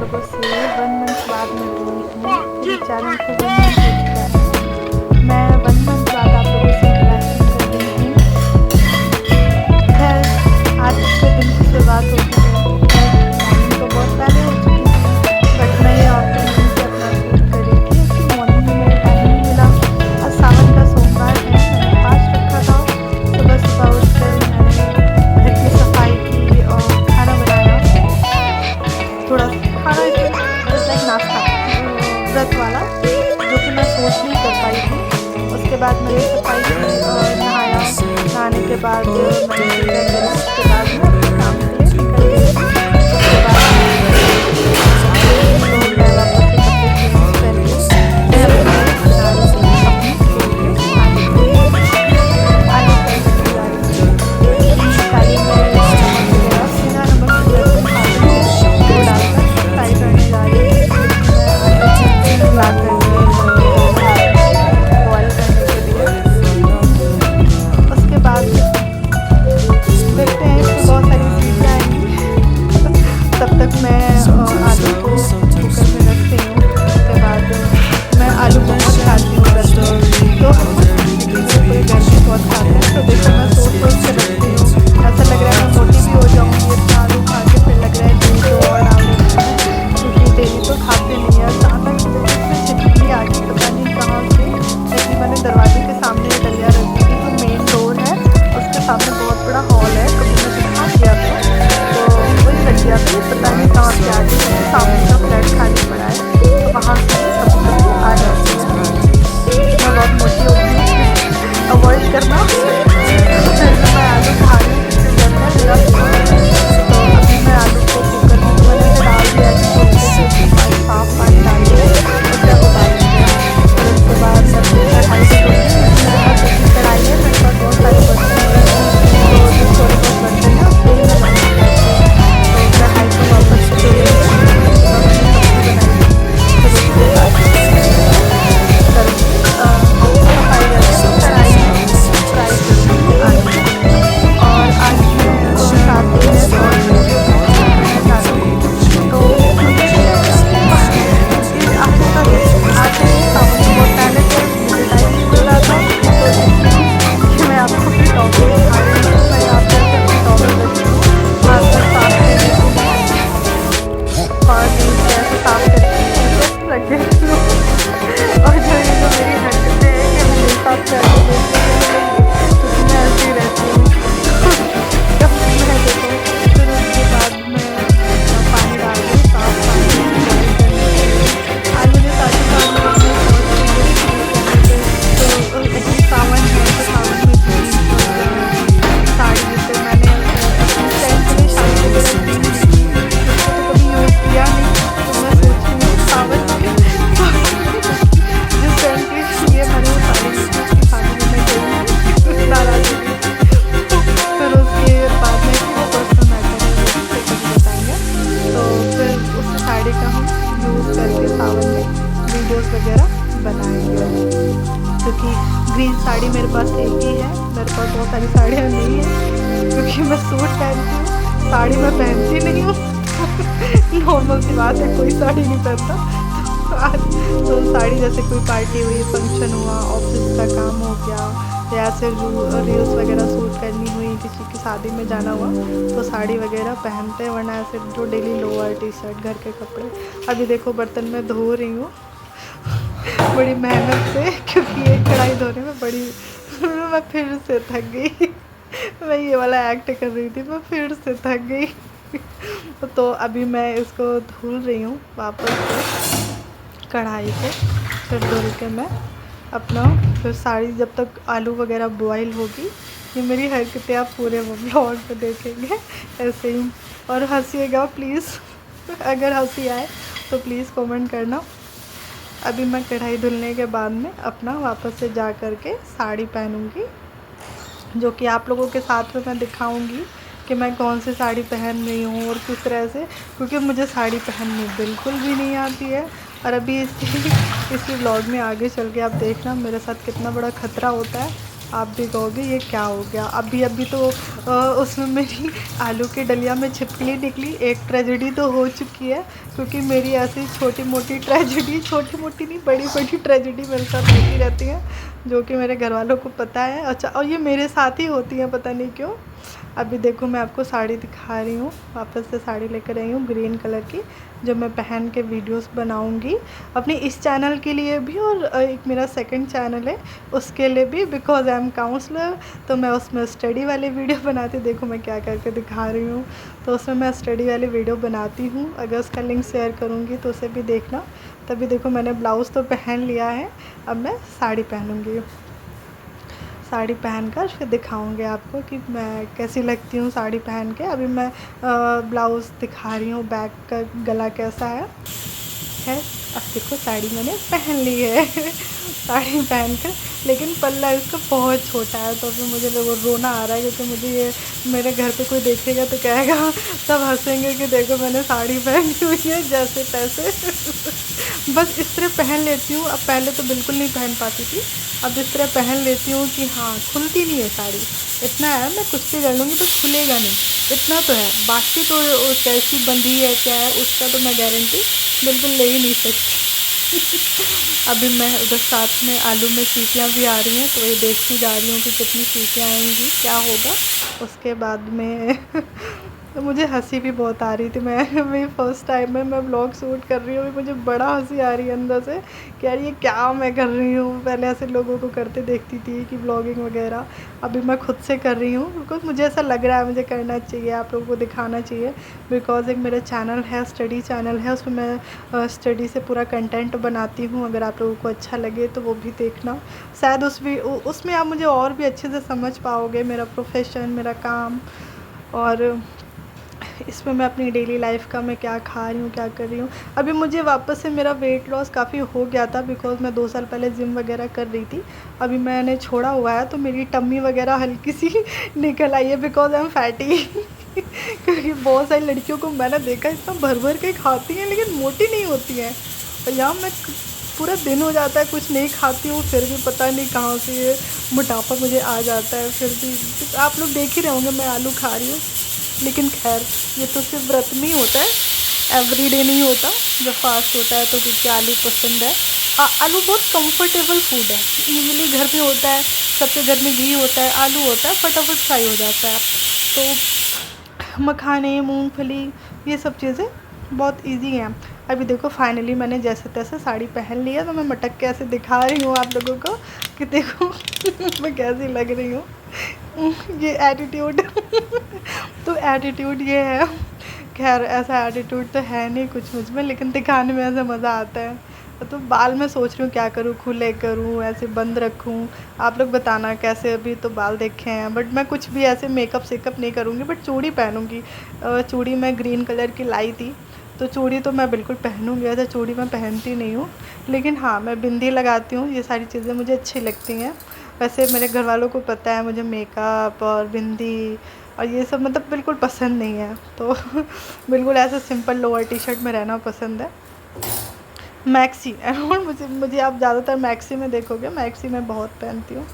लोगों से 1 मंथ बाद मिल रही हूँ। मेरे चैनल को 1 मंथ हो चुका है। मैं 1 मंथ बाद आप लोगों से इंटरेक्शन कर रही हूँ। खैर आज के दिन की शुरुआत होती है। मॉर्निंग तो बहुत पहले हो चुकी थी, बट मैं ये आफ्टरनून से अपना शूट कर रही थी कि मॉर्निंग में मुझे टाइम नहीं मिला। आज सावन का सोमवार है, मैंने फास्ट रखा था। सुबह सुबह उठकर मैंने घर की सफाई की और खाना बनाया। थोड़ा खाना इट्स लाइक नाश्ता व्रत वाला, जो कि मैं सोच नहीं कर पाई थी। उसके बाद मैंने सफाई की और नहाया। नहाने के बाद मैंने पूजा करी। उसके बाद मैं अपने काम के लिए निकल गई थी। उसके बाद तो मैं वापस से कपड़े चेंज करके मैं अपने बना रही थी अपनी फेवरेट आलू फ्राई करने जा रही थी। सारी मैं नमक वगैरह सीधा नमक जैसे खाती हूँ वो डालकर फ्राई करने जा रही थी। मैं आलू ला कर बॉयल करने के लिए। उसके बाद देखते हैं, इसमें बहुत सारी चीज़ें आएंगी। तब तक मैं आलू को कुकर में रखती हूँ। उसके बाद मैं आलू बहुत खाती हूँ वैसे तो, लेकिन मेरे पूरे घर में बहुत खाते हैं। तो देखो मैं सोच सोच के रखती हूँ। ऐसा लग रहा है मैं मोटी भी हो जाऊँगी इतना आलू खा के। फिर लग रहा है दूध तो और डाल देती हूँ, क्योंकि डेली तो खाते नहीं है। अचानक इसमें छिपकली आ गई, पता नहीं कहाँ से। लेकिन मैंने दरवाजे के सामने डलिया रखी थी, जो मेन डोर है उसके सामने बहुत बड़ा हॉल है। कभी मैं दिखा दिया तो वही डलिया थी, पता नहीं कहाँ से आ गई। क्योंकि सामने का फ्लैट खाली पड़ा है, तो वहाँ से कभी कभी आ जाती है। मैं बहुत मोटी हो गई हूँ, अवॉइड करना। फिर मैं आलू खा रही हूँ, मेरा तो अभी मैं आलू को कुकर में तो मैंने डाल दिया है कि थोड़ी सी साफ पानी डाल के उसे उबाल दिया। फिर उसके बाद मैं अपनी कढ़ाई को मेरे पास अपनी कढ़ाई है, मेरे पास बहुत सारे बर्तन हैं, तो जो थोड़े बहुत बर्तन हैं उसमें ही मैं बना करती हूँ। तो कढ़ाई को वापस से धो लेंगे, सब्ज़ी बनाएंगे। फिर उसके बाद सफाई करके कढ़ाई में फ्राई करूँगी आलू। और आज मैं साथ में सॉस तो मुझे आते सावन को बहुत पहले से मुझे टाइम नहीं मिल रहा था, तो इसलिए कि मैं आपको अपनी टॉपिक दिखा रही हूँ। मैं यहाँ पे अपनी टॉपिक रखी हूँ हाथ पर साफ करने के लिए, और ऐसे साफ करके रख देती हूँ। और जो ये जो मेरी हरकतें हैं कि मैं नहीं साफ करके देती हूँ, क्योंकि मैं ऐसी ही रहती हूँ। जब मैं देखो फिर उसके बाद मैं पानी डाल दूँ, साफ पानी बॉयल करने के लिए। आज मुझे सारी काम करनी है तो ऐसे सावन है, तो सावन में साड़ी जैसे मैंने अपनी फ्रेंड के लिए शादी वगैरह दी थी, उसको तो कभी यूज़ किया नहीं। तो मैं सोच रही हूँ सावन में जिस फ्रेंड के लिए मैंने वो साड़ी ली थी उसकी शादी में मैं गई नाराज़ हुई। फिर उसके बाद में कि वो पर्सनल मैटर है, वो फिर कभी बताएंगे। तो फिर उस साड़ी का हम यूज़ करके सावन में वीडियोस वगैरह बनाएंगे। क्योंकि ग्रीन साड़ी मेरे पास एक ही है, मेरे पास बहुत सारी साड़ियाँ नहीं हैं, क्योंकि मैं सूट पहनती हूँ, साड़ी मैं पहनती नहीं हूँ। नॉर्मल सी बात है, कोई साड़ी नहीं पहनता। आज तो साड़ी जैसे कोई पार्टी हुई, फंक्शन हुआ, ऑफिस का काम हो गया, या ऐसे रील्स वगैरह शूट करनी हुई, किसी की शादी में जाना हुआ, तो साड़ी वगैरह पहनते हैं। वरना ऐसे जो डेली लोअर टी शर्ट घर के कपड़े। अभी देखो बर्तन मैं धो रही हूँ बड़ी मेहनत से, क्योंकि एक कढ़ाई धोने में बड़ी मैं फिर से थक गई। मैं ये वाला एक्ट कर रही थी, मैं फिर से थक गई। तो अभी मैं इसको धुल रही हूँ वापस से कढ़ाई को। फिर धुल के मैं अपना फिर साड़ी, जब तक आलू वगैरह बॉयल होगी, ये मेरी हरकतें आप पूरे व्लॉग पे देखेंगे ऐसे ही। और हंसिएगा प्लीज़, अगर हंसी आए तो प्लीज़ कमेंट करना। अभी मैं कढ़ाई धुलने के बाद में अपना वापस से जा कर के साड़ी पहनूंगी, जो कि आप लोगों के साथ में मैं दिखाऊंगी कि मैं कौन सी साड़ी पहन रही हूँ और किस तरह से, क्योंकि मुझे साड़ी पहननी बिल्कुल भी नहीं आती है। और अभी इसी व्लॉग में आगे चल के आप देखना मेरे साथ कितना बड़ा खतरा होता है। आप भी कहोगे ये क्या हो गया। अभी तो उसमें मेरी आलू की डलिया में छिपकली निकली, एक ट्रेजेडी तो हो चुकी है, क्योंकि मेरी ऐसी छोटी मोटी ट्रेजेडी, छोटी मोटी नहीं बड़ी बड़ी ट्रेजेडी मेरे साथ होती रहती है, जो कि मेरे घर वालों को पता है। अच्छा, और ये मेरे साथ ही होती है, पता नहीं क्यों। अभी देखो मैं आपको साड़ी दिखा रही हूँ, वापस से साड़ी लेकर आई हूँ ग्रीन कलर की, जो मैं पहन के वीडियोस बनाऊँगी अपने इस चैनल के लिए भी, और एक मेरा सेकंड चैनल है उसके लिए भी, बिकॉज आई एम काउंसलर। तो मैं उसमें स्टडी वाले वीडियो बनाती, देखो मैं क्या करके दिखा रही हूँ। तो उसमें मैं स्टडी वाली वीडियो बनाती हूँ, अगर उसका लिंक शेयर करूँगी तो उसे भी देखना। तभी देखो मैंने ब्लाउज़ तो पहन लिया है, अब मैं साड़ी पहनूँगी। साड़ी पहनकर फिर दिखाऊंगी आपको कि मैं कैसी लगती हूँ साड़ी पहन के। अभी मैं ब्लाउज़ दिखा रही हूँ, बैक का गला कैसा है। अब देखो साड़ी मैंने पहन ली है साड़ी पहनकर, लेकिन पल्ला इसका बहुत छोटा है, तो फिर मुझे वो रोना आ रहा है, क्योंकि मुझे ये मेरे घर पे कोई देखेगा तो कहेगा, सब हंसेंगे कि देखो मैंने साड़ी पहनी हुई है जैसे तैसे बस इस तरह पहन लेती हूँ। अब पहले तो बिल्कुल नहीं पहन पाती थी, अब इस तरह पहन लेती हूँ कि हाँ खुलती नहीं है साड़ी। इतना है, मैं कुछ भी कर लूँगी बस खुलेगा नहीं, इतना तो है। बाकी तो कैसी बंधी है क्या है उसका तो मैं गारंटी बिल्कुल ले ही नहीं सकती अभी मैं उधर साथ में आलू में सीटियाँ भी आ रही हैं, तो ये देखती जा रही हूँ कि कितनी सीटियाँ आएंगी, क्या होगा उसके बाद में तो मुझे हंसी भी बहुत आ रही थी। मैं फ़र्स्ट टाइम में मैं व्लॉग शूट कर रही हूँ, मुझे बड़ा हंसी आ रही है अंदर से कि यार ये क्या मैं कर रही हूँ। पहले ऐसे लोगों को करते देखती थी कि व्लॉगिंग वगैरह, अभी मैं खुद से कर रही हूँ बिकॉज मुझे ऐसा लग रहा है मुझे करना चाहिए, आप लोगों को दिखाना चाहिए। बिकॉज एक मेरा चैनल है, स्टडी चैनल है, उसमें मैं स्टडी से पूरा कंटेंट बनाती हूँ। अगर आप लोगों को अच्छा लगे तो वो भी देखना, शायद उसमें आप मुझे और भी अच्छे से समझ पाओगे, मेरा प्रोफेशन, मेरा काम, और इसमें मैं अपनी डेली लाइफ का मैं क्या खा रही हूँ, क्या कर रही हूँ। अभी मुझे वापस से मेरा वेट लॉस काफ़ी हो गया था, बिकॉज मैं 2 साल पहले जिम वगैरह कर रही थी। अभी मैंने छोड़ा हुआ है तो मेरी टम्मी वगैरह हल्की सी निकल आई है, बिकॉज आई एम फैटी क्योंकि बहुत सारी लड़कियों को मैंने देखा इतना भर भर के खाती हैं लेकिन मोटी नहीं होती हैं। और यहाँ मैं पूरा दिन हो जाता है कुछ नहीं खाती हूँ, फिर भी पता नहीं कहाँ से ये मोटापा मुझे आ जाता है। फिर भी आप लोग देख ही रहे होंगे मैं आलू खा रही हूँ, लेकिन खैर ये तो सिर्फ व्रत में ही होता है, एवरीडे नहीं होता। जब फास्ट होता है तो क्योंकि आलू पसंद है। आलू बहुत कंफर्टेबल फूड है, ईज़िली घर में होता है, सबके घर में घी होता है, आलू होता है, फटाफट फ्राई हो जाता है। तो मखाने, मूंगफली, ये सब चीज़ें बहुत इजी हैं। अभी देखो फाइनली मैंने जैसे तैसे साड़ी पहन ली है, तो मैं मटक के ऐसे दिखा रही हूँ आप लोगों को कि देखो मैं कैसी लग रही हूँ। ये एटीट्यूड तो एटीट्यूड ये है, खैर ऐसा एटीट्यूड तो है नहीं कुछ मुझ में, लेकिन दिखाने में ऐसा मज़ा आता है। तो बाल मैं सोच रही हूँ क्या करूँ, खुले करूँ, ऐसे बंद रखूँ, आप लोग बताना कैसे। अभी तो बाल देखे हैं, बट मैं कुछ भी ऐसे मेकअप सेकअप नहीं करूँगी, बट चूड़ी पहनूँगी। चूड़ी मैं ग्रीन कलर की लाई थी, तो चूड़ी तो मैं बिल्कुल पहनूँगी। ऐसा चूड़ी मैं पहनती नहीं हूँ, लेकिन हाँ मैं बिंदी लगाती हूँ, ये सारी चीज़ें मुझे अच्छी लगती हैं। वैसे मेरे घर वालों को पता है मुझे मेकअप और बिंदी और ये सब मतलब बिल्कुल पसंद नहीं है, तो बिल्कुल ऐसे सिंपल लोअर टी शर्ट में रहना पसंद है। मैक्सी और मुझे आप ज़्यादातर मैक्सी में देखोगे, मैक्सी मैं बहुत पहनती हूँ।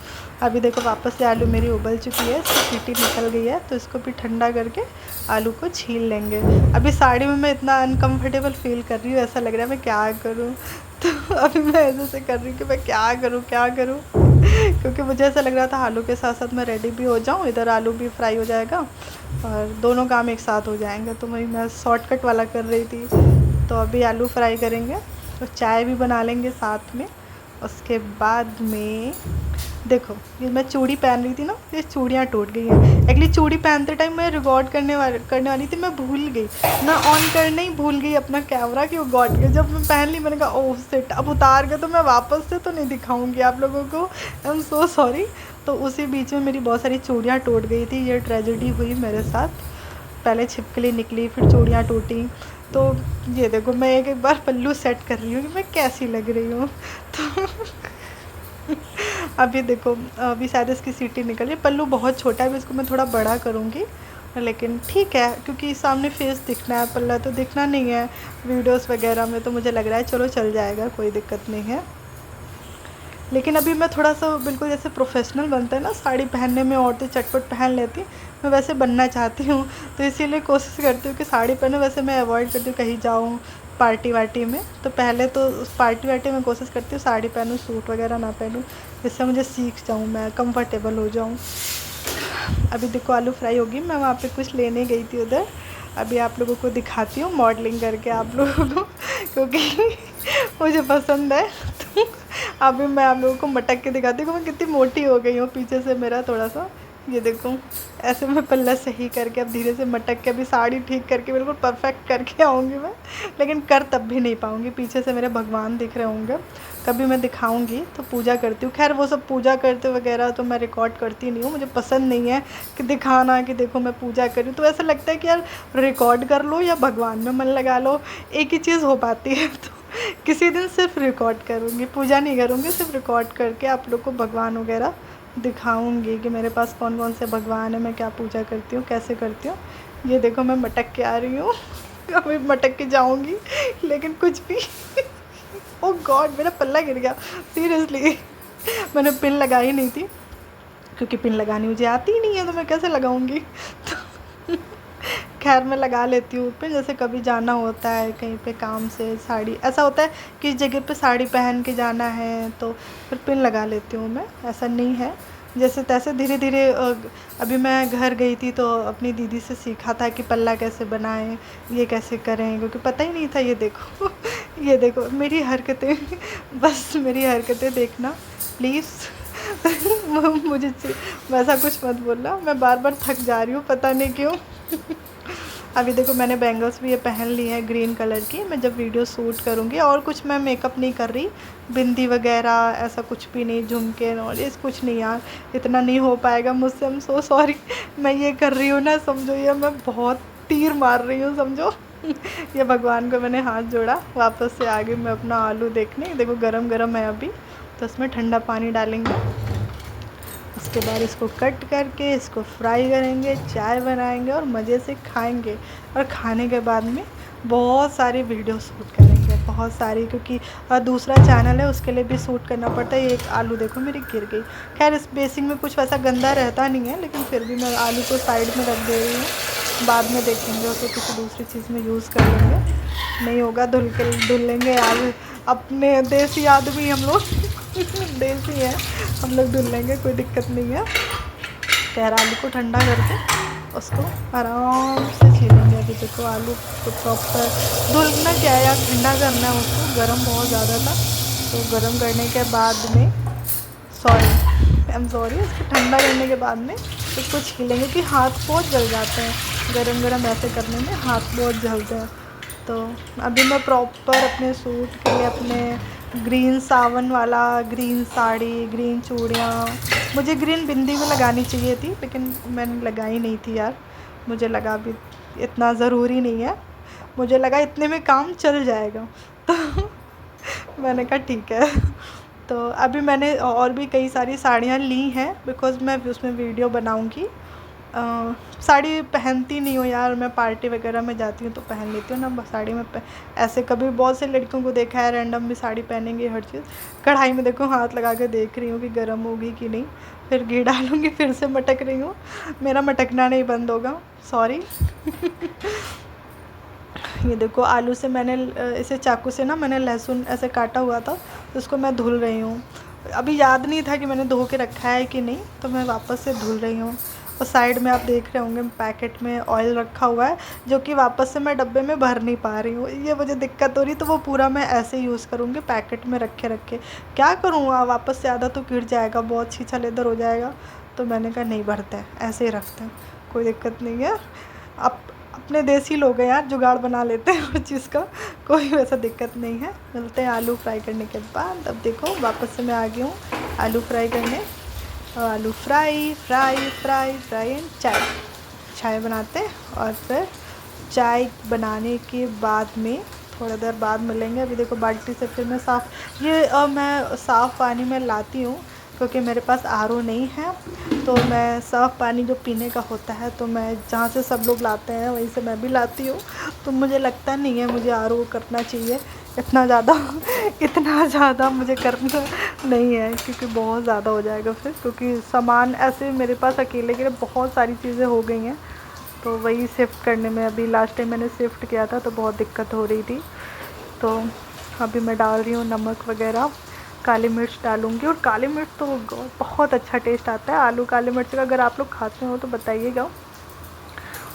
अभी देखो वापस से आलू मेरी उबल चुकी है, इसकी सीटी निकल गई है, तो इसको भी ठंडा करके आलू को छील लेंगे। अभी साड़ी में मैं इतना अनकंफर्टेबल फील कर रही हूँ, ऐसा लग रहा है मैं क्या करूँ। तो अभी मैं ऐसे कर रही हूँ कि मैं क्या करूँ क्योंकि मुझे ऐसा लग रहा था आलू के साथ साथ मैं रेडी भी हो जाऊँ, इधर आलू भी फ्राई हो जाएगा और दोनों काम एक साथ हो जाएंगे। तो मैं शॉर्टकट वाला कर रही थी। तो अभी आलू फ्राई करेंगे तो चाय भी बना लेंगे साथ में। उसके बाद में देखो ये मैं चूड़ी पहन रही थी ना, ये चूड़ियाँ टूट गई हैं। एक्चुअली चूड़ी पहनते टाइम मैं रिकॉर्ड करने वाली थी, मैं भूल गई, मैं ऑन करने ही भूल गई अपना कैमरा कि वो गॉड के। जब मैं पहन ली मैंने कहा ओह शिट, अब उतार के तो मैं वापस से तो नहीं दिखाऊंगी आप लोगों को, आई एम सो सॉरी। तो उसी बीच में मेरी बहुत सारी चूड़ियाँ टूट गई थी, ये ट्रेजेडी हुई मेरे साथ। पहले छिपकली निकली, फिर चूड़ियाँ टूटी। तो ये देखो मैं एक बार पल्लू सेट कर रही हूँ कि मैं कैसी लग रही हूँ। तो अभी देखो अभी शायद इसकी सीटी निकल रही है, पल्लू बहुत छोटा है, इसको मैं थोड़ा बड़ा करूँगी, लेकिन ठीक है क्योंकि सामने फेस दिखना है, पल्ला तो दिखना नहीं है वीडियोस वगैरह में, तो मुझे लग रहा है चलो चल जाएगा, कोई दिक्कत नहीं है। लेकिन अभी मैं थोड़ा सा बिल्कुल जैसे प्रोफेशनल बनता है ना साड़ी पहनने में, औरतें चटपट पहन लेती, मैं वैसे बनना चाहती हूँ। तो इसीलिए कोशिश करती हूँ कि साड़ी पहने, वैसे मैं अवॉइड करती हूँ कहीं जाऊँ पार्टी वार्टी में। तो पहले तो उस पार्टी वार्टी में कोशिश करती हूँ साड़ी पहनूँ, सूट वगैरह ना पहनूँ, जिससे मुझे सीख जाऊँ, मैं कंफर्टेबल हो जाऊँ। अभी देखो आलू फ्राई होगी, मैं वहाँ पे कुछ लेने गई थी उधर। अभी आप लोगों को दिखाती हूँ मॉडलिंग करके आप लोगों को, क्योंकि मुझे पसंद है। तो अभी मैं आप लोगों को मटक के दिखाती हूँ कि मैं कितनी मोटी हो गई हूँ। पीछे से मेरा थोड़ा सा ये देखो, ऐसे मैं पल्ला सही करके अब धीरे से मटक के अभी साड़ी ठीक करके बिल्कुल परफेक्ट करके आऊँगी मैं, लेकिन कर तब भी नहीं पाऊँगी। पीछे से मेरे भगवान दिख रहे होंगे, कभी मैं दिखाऊंगी तो पूजा करती हूँ। खैर वो सब पूजा करते वगैरह तो मैं रिकॉर्ड करती नहीं हूँ, मुझे पसंद नहीं है कि दिखाना कि देखो मैं पूजा करूँ। तो ऐसा लगता है कि यार रिकॉर्ड कर लो या भगवान में मन लगा लो, एक ही चीज़ हो पाती है। तो किसी दिन सिर्फ रिकॉर्ड करूँगी, पूजा नहीं करूँगी, सिर्फ रिकॉर्ड करके आप लोग को भगवान वगैरह दिखाऊंगी कि मेरे पास कौन कौन से भगवान है, मैं क्या पूजा करती हूँ, कैसे करती हूँ। ये देखो मैं मटक के आ रही हूँ। अभी मटक के जाऊँगी, लेकिन कुछ भी ओह गॉड मेरा पल्ला गिर गया सीरियसली। मैंने पिन लगाई नहीं थी, क्योंकि पिन लगानी मुझे आती ही नहीं है, तो मैं कैसे लगाऊंगी। तो खैर मैं लगा लेती हूँ पिन, जैसे कभी जाना होता है कहीं पे काम से, साड़ी ऐसा होता है कि जगह पे साड़ी पहन के जाना है तो फिर पिन लगा लेती हूँ मैं, ऐसा नहीं है। जैसे तैसे धीरे धीरे अभी मैं घर गई थी तो अपनी दीदी से सीखा था कि पल्ला कैसे बनाएं, ये कैसे करें, क्योंकि पता ही नहीं था। ये देखो ये देखो मेरी हरकतें, बस मेरी हरकतें देखना प्लीज़। मुझे वैसा कुछ मत बोलना, मैं बार बार थक जा रही हूँ पता नहीं क्यों। अभी देखो मैंने बैंगल्स भी ये पहन ली है ग्रीन कलर की, मैं जब वीडियो शूट करूँगी। और कुछ मैं मेकअप नहीं कर रही, बिंदी वगैरह ऐसा कुछ भी नहीं, झुमके नॉलेज कुछ नहीं यार, इतना नहीं हो पाएगा मुझसे, आई एम सो सॉरी। मैं ये कर रही हूँ ना, समझो ये मैं बहुत तीर मार रही हूँ समझो। ये भगवान को मैंने हाथ जोड़ा, वापस से आ गई मैं अपना आलू देखने। देखो गरम गरम है अभी, तो इसमें ठंडा पानी डालेंगे, उसके बाद इसको कट करके इसको फ्राई करेंगे, चाय बनाएंगे और मज़े से खाएंगे। और खाने के बाद में बहुत सारी वीडियो शूट करेंगे, बहुत सारी, क्योंकि दूसरा चैनल है उसके लिए भी शूट करना पड़ता है। एक आलू देखो मेरी गिर गई। खैर इस बेसिन में कुछ वैसा गंदा रहता नहीं है, लेकिन फिर भी मैं आलू को साइड में रख दे रही हूँ, बाद में देखेंगे उसको किसी दूसरी चीज़ में यूज़ कर लेंगे। नहीं होगा धुल लेंगे यार, अपने देसी आदमी हम लोग देसी है, हम लोग धुल लेंगे, कोई दिक्कत नहीं है। खैर आलू को ठंडा करके उसको आराम से छीलेंगे। अभी देखो आलू को प्रॉपर धुलना क्या है यार, ठंडा करना है उसको, गर्म बहुत ज़्यादा था। तो गर्म करने के बाद में आई एम सॉरी, इसको ठंडा करने के बाद में इसको छीलेंगे कि हाथ बहुत जल जाते हैं, गरम गरम ऐसे करने में हाथ बहुत जलते हैं। तो अभी मैं प्रॉपर अपने सूट के लिए अपने ग्रीन सावन वाला, ग्रीन साड़ी, ग्रीन चूड़ियाँ, मुझे ग्रीन बिंदी भी लगानी चाहिए थी लेकिन मैंने लगाई नहीं थी यार। मुझे लगा भी इतना ज़रूरी नहीं है, मुझे लगा इतने में काम चल जाएगा, तो मैंने कहा ठीक है। तो अभी मैंने और भी कई सारी साड़ियाँ ली हैं, बिकॉज़ मैं उसमें वीडियो बनाऊँगी। साड़ी पहनती नहीं हूँ यार, मैं पार्टी वगैरह में जाती हूँ तो पहन लेती हूँ ना साड़ी में। ऐसे कभी बहुत से लड़कियों को देखा है रैंडम भी साड़ी पहनेंगे हर चीज़। कढ़ाई में देखो हाथ लगा के देख रही हूँ कि गर्म होगी कि नहीं, फिर घी डालूँगी, फिर से मटक रही हूँ, मेरा मटकना नहीं बंद होगा, सॉरी। ये देखो आलू से मैंने इसे चाकू से ना मैंने लहसुन ऐसे काटा हुआ था, तो उसको मैं धुल रही हूँ। अभी याद नहीं था कि मैंने धो के रखा है कि नहीं, तो मैं वापस से धुल रही हूँ। और साइड में आप देख रहे होंगे पैकेट में ऑयल रखा हुआ है, जो कि वापस से मैं डब्बे में भर नहीं पा रही हूँ, ये मुझे दिक्कत हो रही। तो वो पूरा मैं ऐसे यूज़ करूँगी, पैकेट में रखे रखे क्या करूँ, वापस से आधा तो गिर जाएगा, बहुत छीछा लेदर हो जाएगा। तो मैंने कहा नहीं भरते हैं, ऐसे ही रखते हैं, कोई दिक्कत नहीं है। अब अपने देसी लोग हैं यार, जुगाड़ बना लेते हैं हर चीज़ का, कोई वैसा दिक्कत नहीं है। मिलते हैं आलू फ्राई करने के बाद। अब देखो वापस से मैं आ गई हूँ आलू फ्राई करने, और आलू fry fry fry fry and चाय बनाते हैं। और फिर चाय बनाने के बाद में थोड़ा देर बाद मिलेंगे। अभी देखो बाल्टी से फिर मैं मैं साफ़ पानी में लाती हूँ, क्योंकि मेरे पास आरओ नहीं है। तो मैं साफ़ पानी जो पीने का होता है, तो मैं जहाँ से सब लोग लाते हैं वहीं से मैं भी लाती हूँ। तो मुझे लगता नहीं है मुझे आरओ करना चाहिए इतना ज़्यादा मुझे करना नहीं है, क्योंकि बहुत ज़्यादा हो जाएगा फिर, क्योंकि सामान ऐसे मेरे पास अकेले के लिए बहुत सारी चीज़ें हो गई हैं। तो वही शिफ्ट करने में, अभी लास्ट टाइम मैंने शिफ्ट किया था तो बहुत दिक्कत हो रही थी, तो अभी मैं डाल रही हूँ नमक वगैरह, काली मिर्च डालूँगी। और काली मिर्च तो बहुत अच्छा टेस्ट आता है आलू काली मिर्च का। अगर आप लोग खाते हो तो बताइएगा,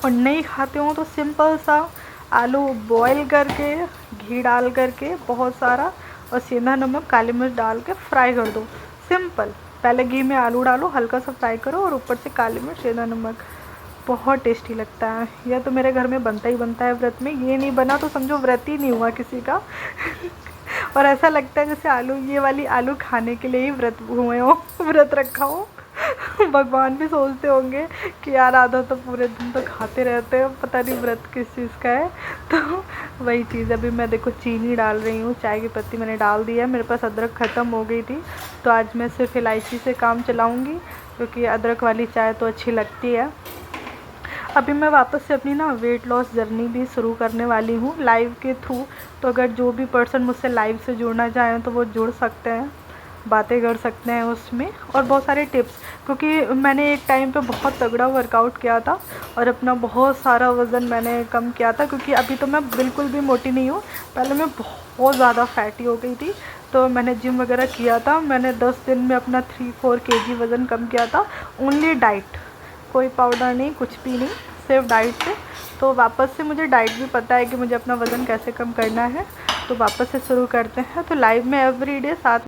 और नहीं खाते हो तो सिंपल सा आलू बॉईल करके घी डाल करके बहुत सारा और सेंधा नमक काली मिर्च डाल के फ्राई कर दो। सिंपल, पहले घी में आलू डालो, हल्का सा फ्राई करो और ऊपर से काली मिर्च सेंधा नमक, बहुत टेस्टी लगता है। यह तो मेरे घर में बनता ही बनता है व्रत में, ये नहीं बना तो समझो व्रत ही नहीं हुआ किसी का। और ऐसा लगता है जैसे आलू, ये वाली आलू खाने के लिए ही व्रत हुए हो, व्रत रखा हो। भगवान भी सोचते होंगे कि यार आधा तो पूरे दिन तो खाते रहते हैं, पता नहीं व्रत किस चीज़ का है। तो वही चीज़, अभी मैं देखो चीनी डाल रही हूँ, चाय की पत्ती मैंने डाल दी है। मेरे पास अदरक ख़त्म हो गई थी, तो आज मैं सिर्फ इलायची से काम चलाऊँगी, क्योंकि अदरक वाली चाय तो अच्छी लगती है। अभी मैं वापस से अपनी ना वेट लॉस जर्नी भी शुरू करने वाली हूँ लाइव के थ्रू। तो अगर जो भी पर्सन मुझसे लाइव से जुड़ना चाहें तो वो जुड़ सकते हैं, बातें कर सकते हैं उसमें, और बहुत सारे टिप्स। क्योंकि मैंने एक टाइम पे बहुत तगड़ा वर्कआउट किया था और अपना बहुत सारा वज़न मैंने कम किया था, क्योंकि अभी तो मैं बिल्कुल भी मोटी नहीं हूँ, पहले मैं बहुत ज़्यादा फैटी हो गई थी। तो मैंने जिम वगैरह किया था, मैंने 10 दिन में अपना 3-4 kg वज़न कम किया था, ओनली डाइट, कोई पाउडर नहीं, कुछ भी नहीं, सिर्फ डाइट से। तो वापस से मुझे डाइट भी पता है कि मुझे अपना वज़न कैसे कम करना है, तो वापस से शुरू करते हैं। तो लाइव में एवरीडे साथ